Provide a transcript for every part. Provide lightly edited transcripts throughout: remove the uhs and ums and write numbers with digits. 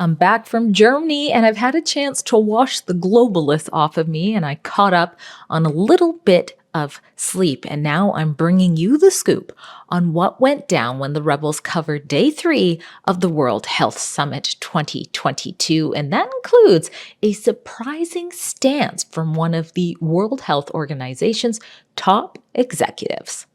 I'm back from Germany and I've had a chance to wash the globalists off of me, and I caught up on a little bit of sleep. And now I'm bringing you the scoop on what went down when the rebels covered day 3 of the World Health Summit 2022. And that includes a surprising stance from one of the World Health Organization's top executives.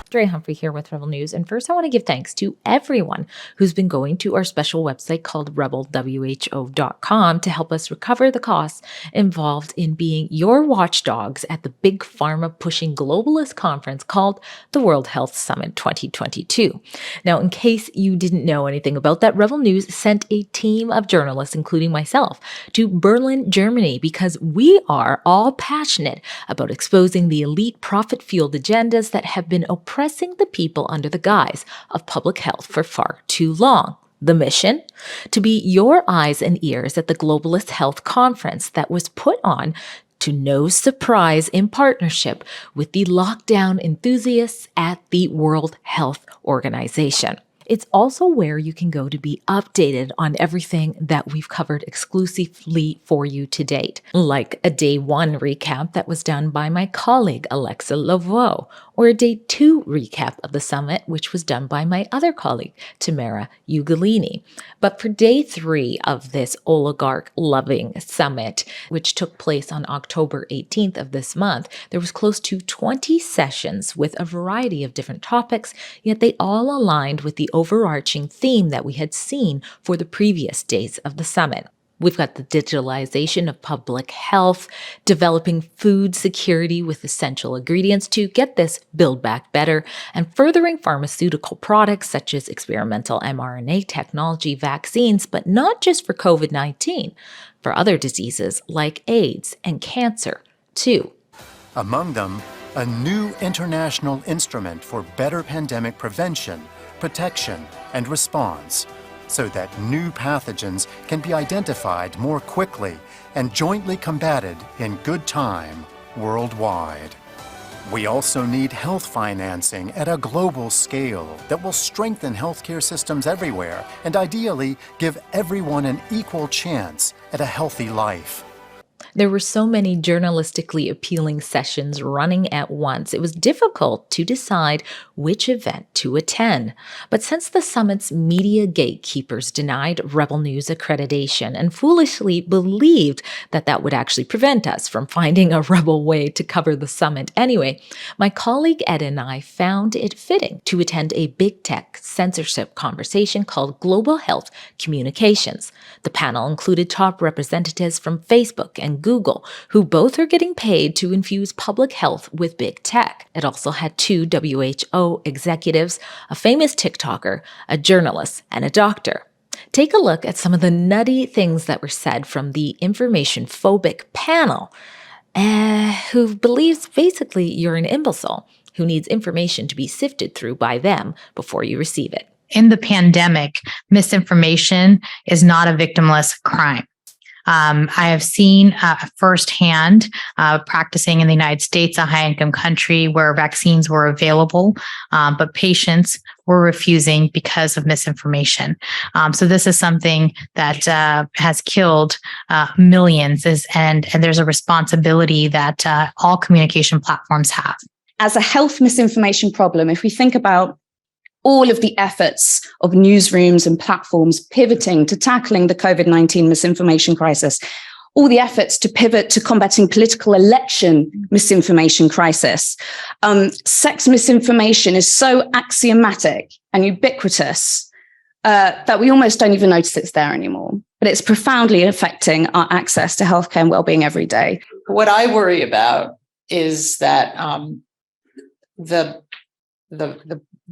Dre Humphrey here with Rebel News, and first I want to give thanks to everyone who's been going to our special website called rebelwho.com to help us recover the costs involved in being your watchdogs at the big pharma pushing globalist conference called the World Health Summit 2022. Now, in case you didn't know anything about that, Rebel News sent a team of journalists, including myself, to Berlin, Germany, because we are all passionate about exposing the elite profit-fueled agendas that have been oppressing the people under the guise of public health for far too long. The mission? To be your eyes and ears at the Globalist Health Conference that was put on, to no surprise, in partnership with the lockdown enthusiasts at the World Health Organization. It's also where you can go to be updated on everything that we've covered exclusively for you to date, like a day 1 recap that was done by my colleague Alexa Laveau, or a day 2 recap of the summit, which was done by my other colleague, Tamara Ugolini. But for day 3 of this oligarch-loving summit, which took place on October 18th of this month, there was close to 20 sessions with a variety of different topics, yet they all aligned with the overarching theme that we had seen for the previous days of the summit. We've got the digitalization of public health, developing food security with essential ingredients to, get this, build back better, and furthering pharmaceutical products such as experimental mRNA technology vaccines, but not just for COVID-19, for other diseases like AIDS and cancer, too. Among them, a new international instrument for better pandemic prevention, protection, and response, so that new pathogens can be identified more quickly and jointly combated in good time worldwide. We also need health financing at a global scale that will strengthen healthcare systems everywhere and ideally give everyone an equal chance at a healthy life. There were so many journalistically appealing sessions running at once, it was difficult to decide which event to attend. But since the summit's media gatekeepers denied Rebel News accreditation and foolishly believed that that would actually prevent us from finding a rebel way to cover the summit anyway, my colleague Ed and I found it fitting to attend a big tech censorship conversation called Global Health Communications. The panel included top representatives from Facebook and Google, who both are getting paid to infuse public health with big tech. It also had 2 WHO executives, a famous TikToker, a journalist, and a doctor. Take a look at some of the nutty things that were said from the information-phobic panel, who believes basically you're an imbecile who needs information to be sifted through by them before you receive it. In the pandemic, misinformation is not a victimless crime. I have seen firsthand, practicing in the United States, a high-income country where vaccines were available, but patients were refusing because of misinformation. So this is something that has killed millions, and there's a responsibility that all communication platforms have. As a health misinformation problem, if we think about all of the efforts of newsrooms and platforms pivoting to tackling the COVID-19 misinformation crisis, all the efforts to pivot to combating political election misinformation crisis, sex misinformation is so axiomatic and ubiquitous that we almost don't even notice it's there anymore. But it's profoundly affecting our access to healthcare and well-being every day. What I worry about is that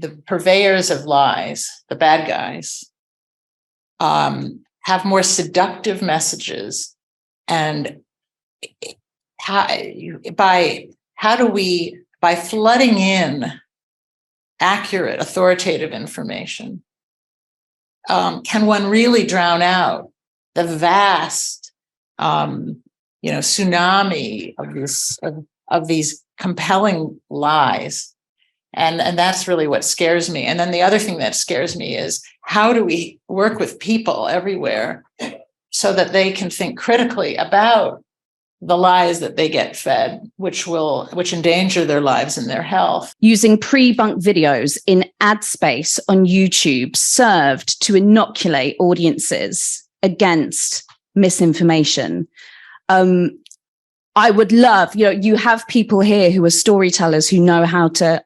the purveyors of lies, the bad guys, have more seductive messages, and by flooding in accurate, authoritative information, can one really drown out the vast, tsunami of these compelling lies And that's really what scares me. And then the other thing that scares me is, how do we work with people everywhere so that they can think critically about the lies that they get fed, which endanger their lives and their health. Using pre-bunk videos in ad space on YouTube served to inoculate audiences against misinformation. I would love, you have people here who are storytellers who I know how to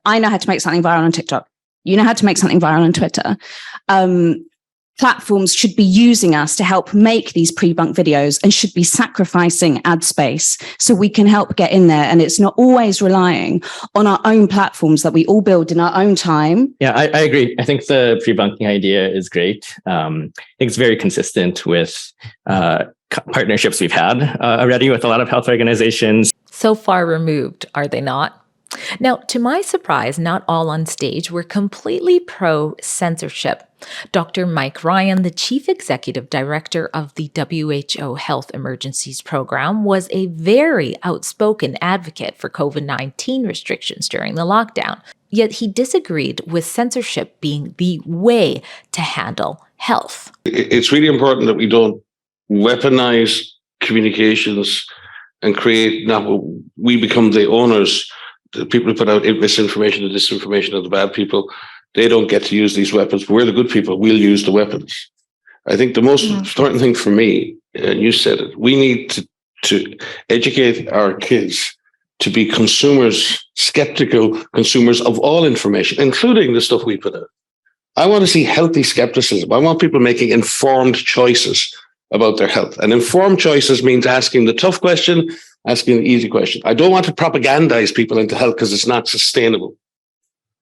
make something viral on TikTok. You know how to make something viral on Twitter. Platforms should be using us to help make these pre-bunk videos and should be sacrificing ad space so we can help get in there. And it's not always relying on our own platforms that we all build in our own time. Yeah, I agree. I think the pre-bunking idea is great. I think it's very consistent with partnerships we've had already with a lot of health organizations. So far removed, are they not? Now, to my surprise, not all on stage were completely pro-censorship. Dr. Mike Ryan, the Chief Executive Director of the WHO Health Emergencies Program, was a very outspoken advocate for COVID-19 restrictions during the lockdown. Yet he disagreed with censorship being the way to handle health. It's really important that we don't weaponize communications and create, now we become the owners. The people who put out misinformation and disinformation are the bad people. They don't get to use these weapons. We're the good people. We'll use the weapons. I think the most important thing for me, and you said it, we need to educate our kids to be consumers, skeptical consumers of all information, including the stuff we put out. I want to see healthy skepticism. I want people making informed choices about their health. And informed choices means asking the tough question, asking the easy question. I don't want to propagandize people into health because it's not sustainable.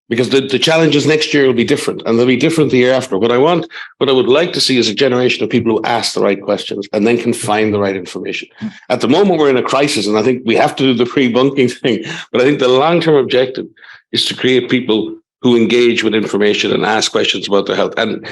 Because the challenges next year will be different, and they'll be different the year after. What I would like to see is a generation of people who ask the right questions and then can find the right information. At the moment, we're in a crisis, and I think we have to do the pre-bunking thing. But I think the long-term objective is to create people who engage with information and ask questions about their health. And,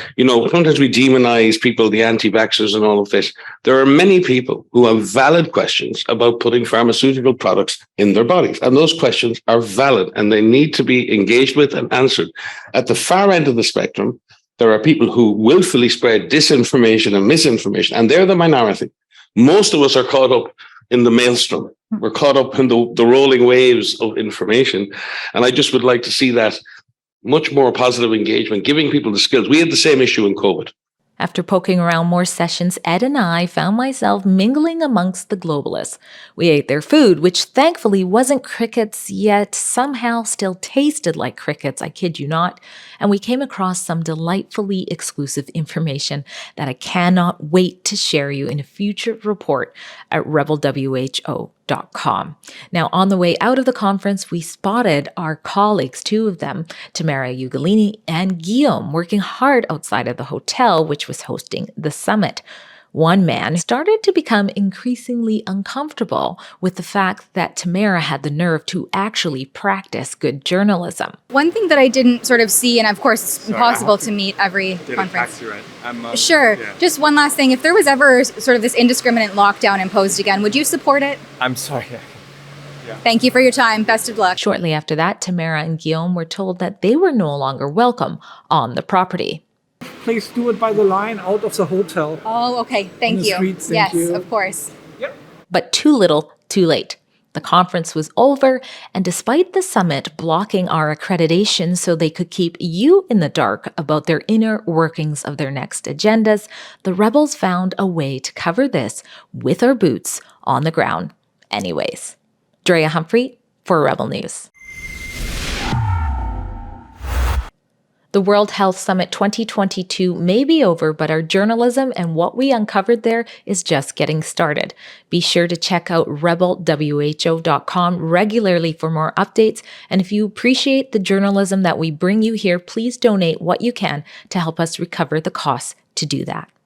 sometimes we demonize people, the anti-vaxxers and all of this. There are many people who have valid questions about putting pharmaceutical products in their bodies. And those questions are valid and they need to be engaged with and answered. At the far end of the spectrum, there are people who willfully spread disinformation and misinformation, and they're the minority. Most of us are caught up in the maelstrom. We're caught up in the rolling waves of information. And I just would like to see that much more positive engagement, giving people the skills. We had the same issue in COVID. After poking around more sessions, Ed and I found myself mingling amongst the globalists. We ate their food, which thankfully wasn't crickets, yet somehow still tasted like crickets, I kid you not. And we came across some delightfully exclusive information that I cannot wait to share you in a future report at rebelwho.com. Now, on the way out of the conference, we spotted our colleagues, two of them, Tamara Ugolini and Guillaume, working hard outside of the hotel, which was hosting the summit. One man started to become increasingly uncomfortable with the fact that Tamara had the nerve to actually practice good journalism. One thing that I didn't sort of see, and of course it's impossible to meet every conference. Sure. Yeah. Just one last thing. If there was ever sort of this indiscriminate lockdown imposed again, would you support it? I'm sorry. Yeah. Thank you for your time. Best of luck. Shortly after that, Tamara and Guillaume were told that they were no longer welcome on the property. Please do it by the line out of the hotel. Oh, okay. Thank you. Streets, yes, you. Of course. Yep. But too little, too late. The conference was over, and despite the summit blocking our accreditation so they could keep you in the dark about their inner workings of their next agendas, the rebels found a way to cover this with our boots on the ground. Anyways, Drea Humphrey for Rebel News. The World Health Summit 2022 may be over, but our journalism and what we uncovered there is just getting started. Be sure to check out rebelwho.com regularly for more updates. And if you appreciate the journalism that we bring you here, please donate what you can to help us recover the costs to do that.